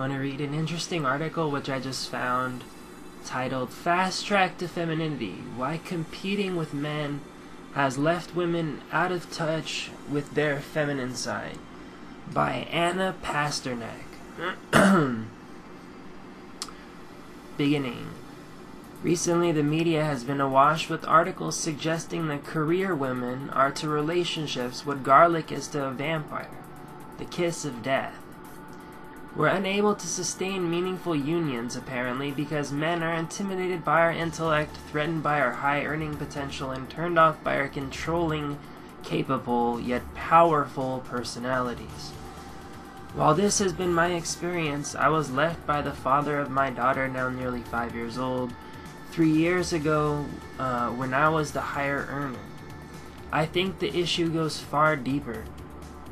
want to read an interesting article which I just found titled "Fast Track to Femininity: Why Competing with Men Has Left Women Out of Touch with Their Feminine Side" by ANNA PASTERNAK. Beginning. Recently, the media has been awash with articles suggesting that career women are to relationships what garlic is to a vampire, the kiss of death. We're unable to sustain meaningful unions, apparently, because men are intimidated by our intellect, threatened by our high earning potential, and turned off by our controlling, capable, yet powerful personalities. While this has been my experience, I was left by the father of my daughter, now nearly 5 years old, 3 years ago, when I was the higher earner. I think the issue goes far deeper.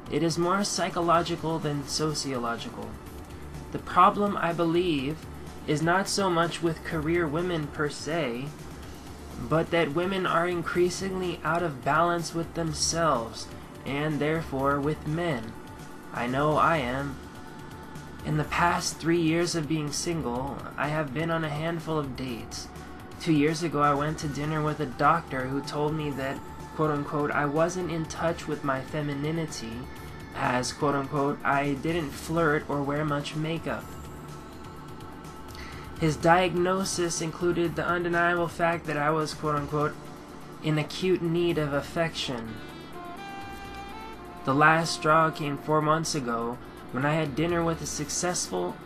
It is more psychological than sociological. The problem, I believe, is not so much with career women per se, but that women are increasingly out of balance with themselves, and therefore with men. I know I am. In the past 3 years of being single, I have been on a handful of dates. 2 years ago, I went to dinner with a doctor who told me that, quote-unquote, I wasn't in touch with my femininity, as, quote-unquote, I didn't flirt or wear much makeup. His diagnosis included the undeniable fact that I was, quote-unquote, in acute need of affection. The last straw came 4 months ago when I had dinner with a successful,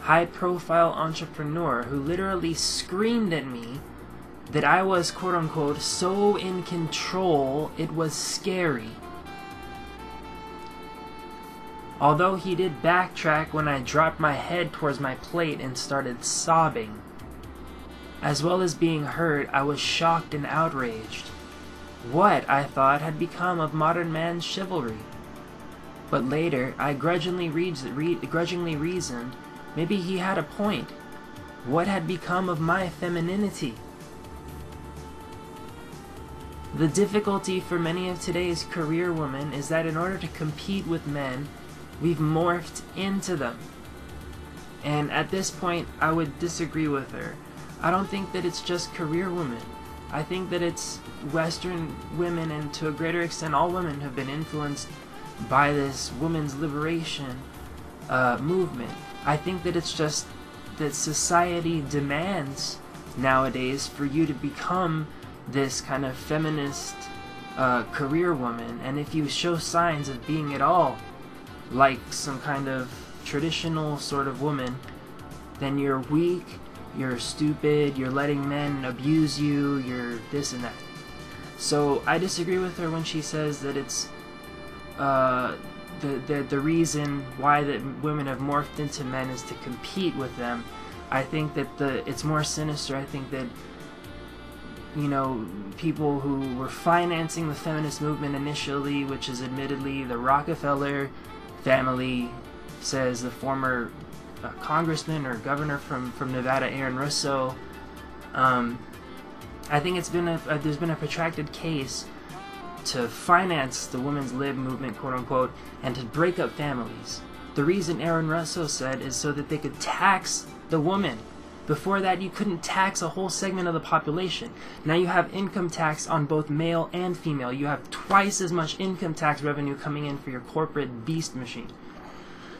high-profile entrepreneur who literally screamed at me that I was, quote-unquote, so in control it was scary. Although he did backtrack when I dropped my head towards my plate and started sobbing. As well as being hurt, I was shocked and outraged. What, I thought, had become of modern man's chivalry? But later, I grudgingly reasoned, maybe he had a point. What had become of my femininity? The difficulty for many of today's career women is that in order to compete with men, we've morphed into them. And at this point, I would disagree with her. I don't think that it's just career women. I think that it's Western women, and to a greater extent all women have been influenced by this women's liberation movement. I think that it's just that society demands nowadays for you to become this kind of feminist career woman, and if you show signs of being at all like some kind of traditional sort of woman, then you're weak, you're stupid, you're letting men abuse you, you're this and that. So I disagree with her when she says that it's the reason why that women have morphed into men is to compete with them. I think that it's more sinister. I think that, you know, people who were financing the feminist movement initially, which is admittedly the Rockefeller family, says the former congressman or governor from Nevada, Aaron Russo. I think there's been a protracted case to finance the women's lib movement, quote unquote, and to break up families. The reason Aaron Russo said is so that they could tax the woman. Before that, you couldn't tax a whole segment of the population. Now you have income tax on both male and female. You have twice as much income tax revenue coming in for your corporate beast machine.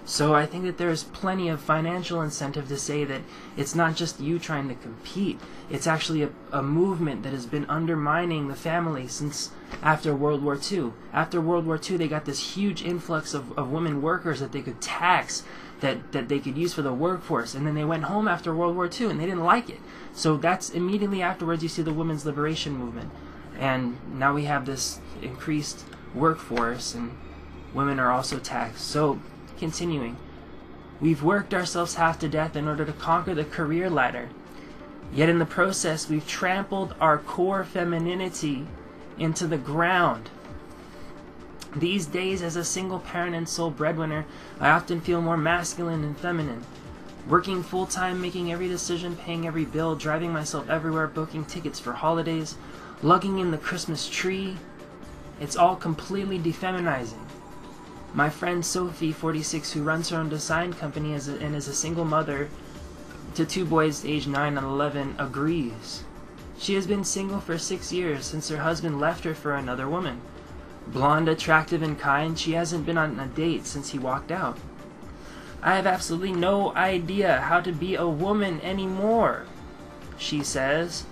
So I think that there's plenty of financial incentive to say that it's not just you trying to compete. It's actually a movement that has been undermining the family since after World War II. After World War II, they got this huge influx of women workers that they could tax, that they could use for the workforce, and then they went home after World War II and they didn't like it. So that's immediately afterwards you see the women's liberation movement. And now we have this increased workforce and women are also taxed. So continuing, we've worked ourselves half to death in order to conquer the career ladder. Yet in the process, we've trampled our core femininity into the ground. These days, as a single parent and sole breadwinner, I often feel more masculine than feminine. Working full-time, making every decision, paying every bill, driving myself everywhere, booking tickets for holidays, lugging in the Christmas tree. It's all completely defeminizing. My friend Sophie, 46, who runs her own design company and is a single mother to 2 boys aged 9 and 11, agrees. She has been single for 6 years since her husband left her for another woman. Blonde, attractive, and kind, she hasn't been on a date since he walked out. I have absolutely no idea how to be a woman anymore, she says.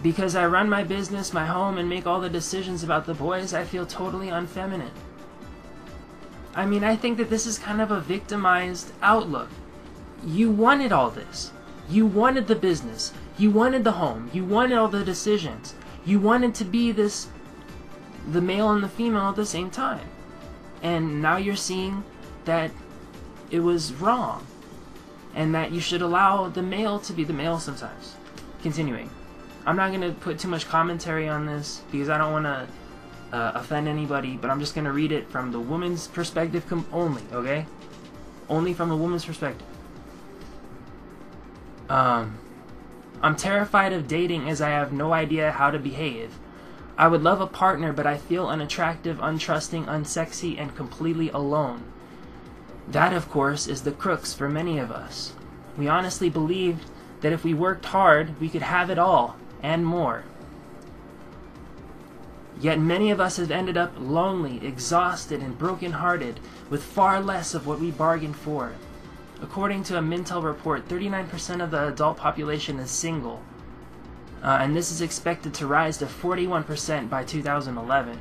Because I run my business, my home, and make all the decisions about the boys, I feel totally unfeminine. I mean, I think that this is kind of a victimized outlook. You wanted all this. You wanted the business. You wanted the home. You wanted all the decisions. You wanted to be the male and the female at the same time. And now you're seeing that it was wrong. And that you should allow the male to be the male sometimes. Continuing. I'm not going to put too much commentary on this because I don't want to offend anybody, but I'm just going to read it from the woman's perspective only, okay? Only from the woman's perspective. I'm terrified of dating as I have no idea how to behave. I would love a partner, but I feel unattractive, untrusting, unsexy, and completely alone. That, of course, is the crux for many of us. We honestly believed that if we worked hard, we could have it all, and more. Yet many of us have ended up lonely, exhausted, and broken-hearted, with far less of what we bargained for. According to a Mintel report, 39% of the adult population is single, and this is expected to rise to 41% by 2011.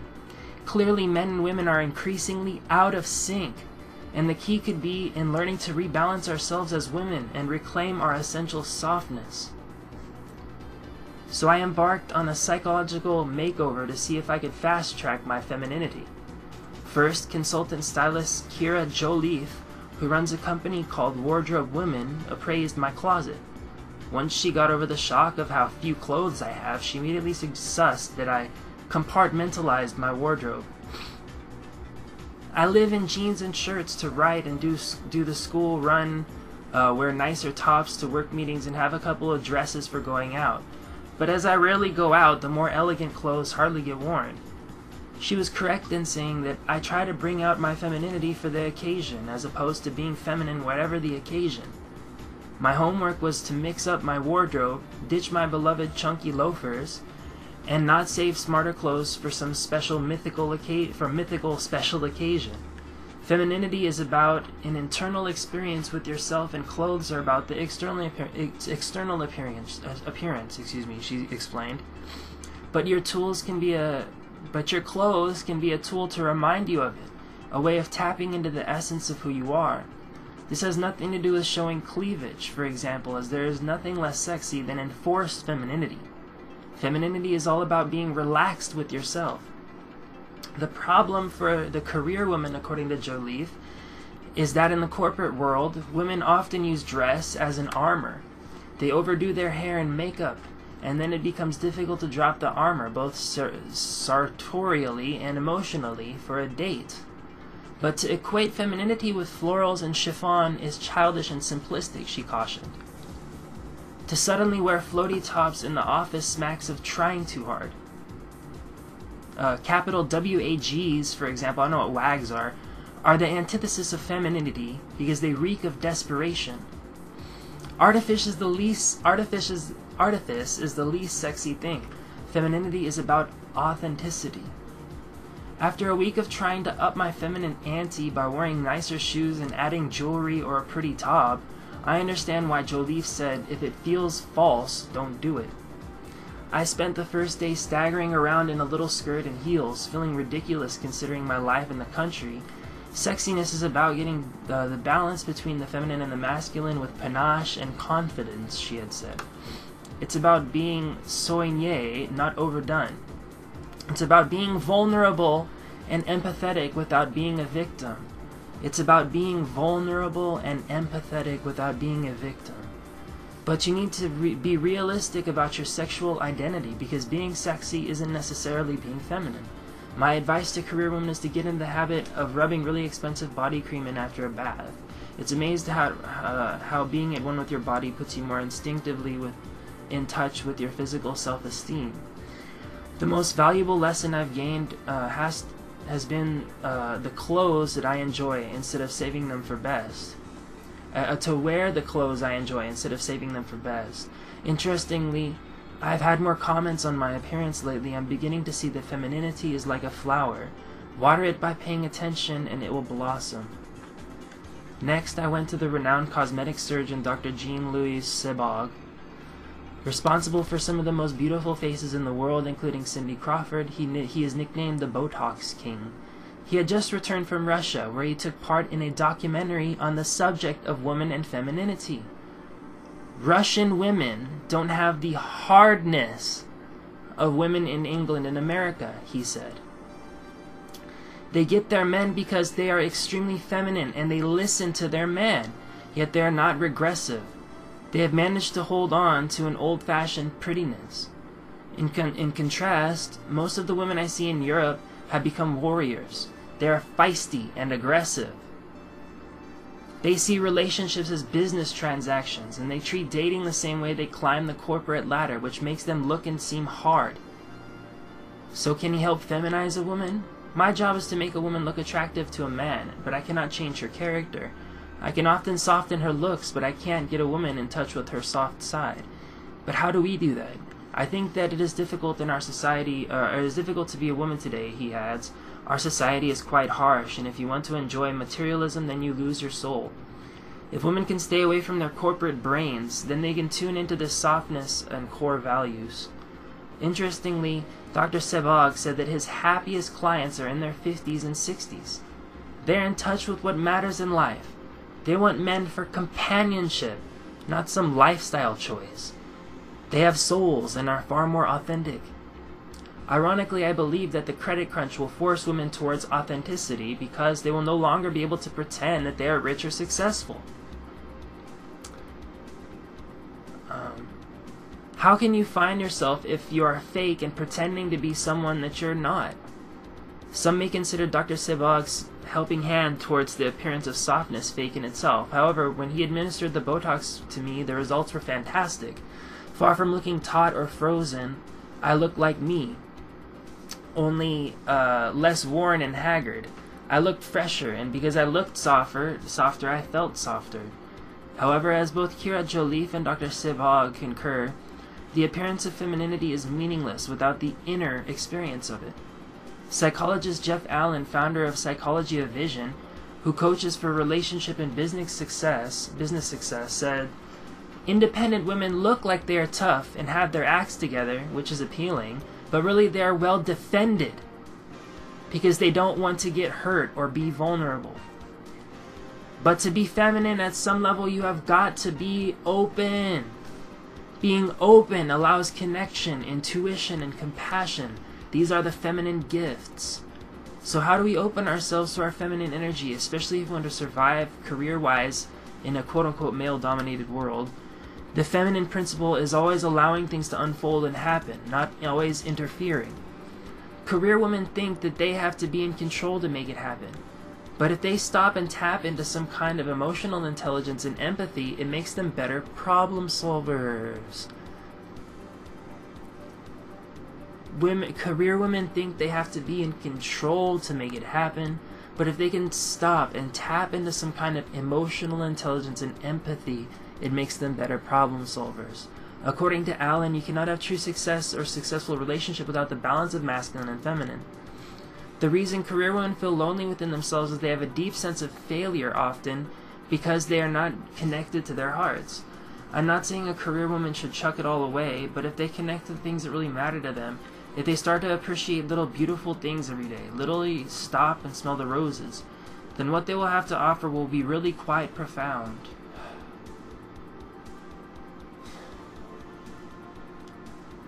Clearly, men and women are increasingly out of sync, and the key could be in learning to rebalance ourselves as women and reclaim our essential softness. So I embarked on a psychological makeover to see if I could fast-track my femininity. First, consultant stylist Kira Joliffe, who runs a company called Wardrobe Women, appraised my closet. Once she got over the shock of how few clothes I have, she immediately sussed that I compartmentalized my wardrobe. I live in jeans and shirts to write and do the school run, wear nicer tops to work meetings, and have a couple of dresses for going out. But as I rarely go out, the more elegant clothes hardly get worn. She was correct in saying that I try to bring out my femininity for the occasion, as opposed to being feminine whatever the occasion. My homework was to mix up my wardrobe, ditch my beloved chunky loafers, and not save smarter clothes for some mythical special occasion. Femininity is about an internal experience with yourself, and clothes are about the external appearance. She explained. But your clothes can be a tool to remind you of it, a way of tapping into the essence of who you are. This has nothing to do with showing cleavage, for example, as there is nothing less sexy than enforced femininity. Femininity is all about being relaxed with yourself. The problem for the career woman, according to Joliffe, is that in the corporate world, women often use dress as an armor. They overdo their hair and makeup, and then it becomes difficult to drop the armor, both sartorially and emotionally, for a date. But to equate femininity with florals and chiffon is childish and simplistic, she cautioned. To suddenly wear floaty tops in the office smacks of trying too hard. Capital WAGs, for example, I don't know what WAGs are the antithesis of femininity because they reek of desperation. Artifice is the least sexy thing. Femininity is about authenticity. After a week of trying to up my feminine ante by wearing nicer shoes and adding jewelry or a pretty top, I understand why Joliffe said, if it feels false, don't do it. I spent the first day staggering around in a little skirt and heels, feeling ridiculous considering my life in the country. Sexiness is about getting the balance between the feminine and the masculine with panache and confidence, she had said. It's about being soigné, not overdone. It's about being vulnerable and empathetic without being a victim. It's about being vulnerable and empathetic without being a victim. But you need to be realistic about your sexual identity, because being sexy isn't necessarily being feminine. My advice to career women is to get in the habit of rubbing really expensive body cream in after a bath. It's amazing how being at one with your body puts you more instinctively in touch with your physical self-esteem. The most valuable lesson I've gained has has been the clothes that I enjoy instead of saving them for best. To wear the clothes I enjoy instead of saving them for best. Interestingly, I've had more comments on my appearance lately. I'm beginning to see that femininity is like a flower. Water it by paying attention and it will blossom. Next, I went to the renowned cosmetic surgeon Dr. Jean-Louis Sebag, responsible for some of the most beautiful faces in the world, including Cindy Crawford. He is nicknamed the Botox King. He had just returned from Russia, where he took part in a documentary on the subject of women and femininity. Russian women don't have the hardness of women in England and America, he said. They get their men because they are extremely feminine and they listen to their man, yet they are not regressive. They have managed to hold on to an old-fashioned prettiness. In contrast, most of the women I see in Europe have become warriors. They are feisty and aggressive. They see relationships as business transactions, and they treat dating the same way they climb the corporate ladder, which makes them look and seem hard. So can he help feminize a woman? My job is to make a woman look attractive to a man, but I cannot change her character. I can often soften her looks, but I can't get a woman in touch with her soft side. But how do we do that? I think that it is difficult in our society, it is difficult to be a woman today, he adds. Our society is quite harsh, and if you want to enjoy materialism, then you lose your soul. If women can stay away from their corporate brains, then they can tune into the softness and core values. Interestingly, Dr. Sebag said that his happiest clients are in their 50s and 60s. They're in touch with what matters in life. They want men for companionship, not some lifestyle choice. They have souls and are far more authentic. Ironically, I believe that the credit crunch will force women towards authenticity because they will no longer be able to pretend that they are rich or successful. How can you find yourself if you are fake and pretending to be someone that you're not? Some may consider Dr. Sebag's helping hand towards the appearance of softness fake in itself. However, when he administered the Botox to me, the results were fantastic. Far from looking taut or frozen, I looked like me, only less worn and haggard. I looked fresher, and because I looked softer, I felt softer. However, as both Kira Joliffe and Dr. Sebag concur, the appearance of femininity is meaningless without the inner experience of it. Psychologist Jeff Allen, founder of Psychology of Vision, who coaches for relationship and business success, said, "Independent women look like they are tough and have their acts together, which is appealing, but really they are well defended because they don't want to get hurt or be vulnerable. But to be feminine at some level, you have got to be open. Being open allows connection, intuition, and compassion. These are the feminine gifts. So how do we open ourselves to our feminine energy, especially if we want to survive career-wise in a quote-unquote male-dominated world? The feminine principle is always allowing things to unfold and happen, not always interfering. Career women think that they have to be in control to make it happen. But if they stop and tap into some kind of emotional intelligence and empathy, it makes them better problem solvers. Career women think they have to be in control to make it happen, but if they can stop and tap into some kind of emotional intelligence and empathy, it makes them better problem solvers. According to Allen, you cannot have true success or successful relationship without the balance of masculine and feminine. The reason career women feel lonely within themselves is they have a deep sense of failure often because they are not connected to their hearts. I'm not saying a career woman should chuck it all away, but if they connect to the things that really matter to them, if they start to appreciate little beautiful things every day, literally stop and smell the roses, then what they will have to offer will be really quite profound.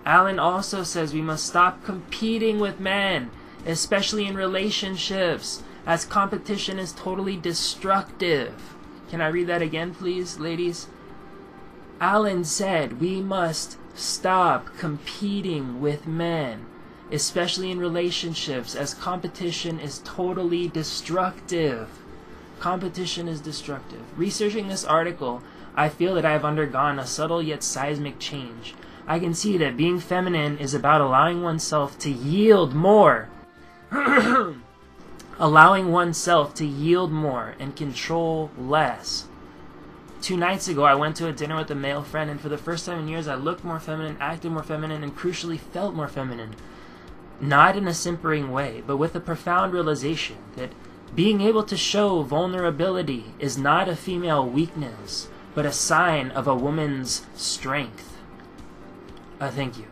Allen also says we must stop competing with men, especially in relationships, as competition is totally destructive. Can I read that again, please, ladies? Allen said we must stop competing with men, especially in relationships, as competition is totally destructive. Competition is destructive. Researching this article, I feel that I have undergone a subtle yet seismic change. I can see that being feminine is about allowing oneself to yield more allowing oneself to yield more and control less. 2 nights ago, I went to a dinner with a male friend, and for the first time in years, I looked more feminine, acted more feminine, and crucially felt more feminine. Not in a simpering way, but with a profound realization that being able to show vulnerability is not a female weakness, but a sign of a woman's strength. Thank you.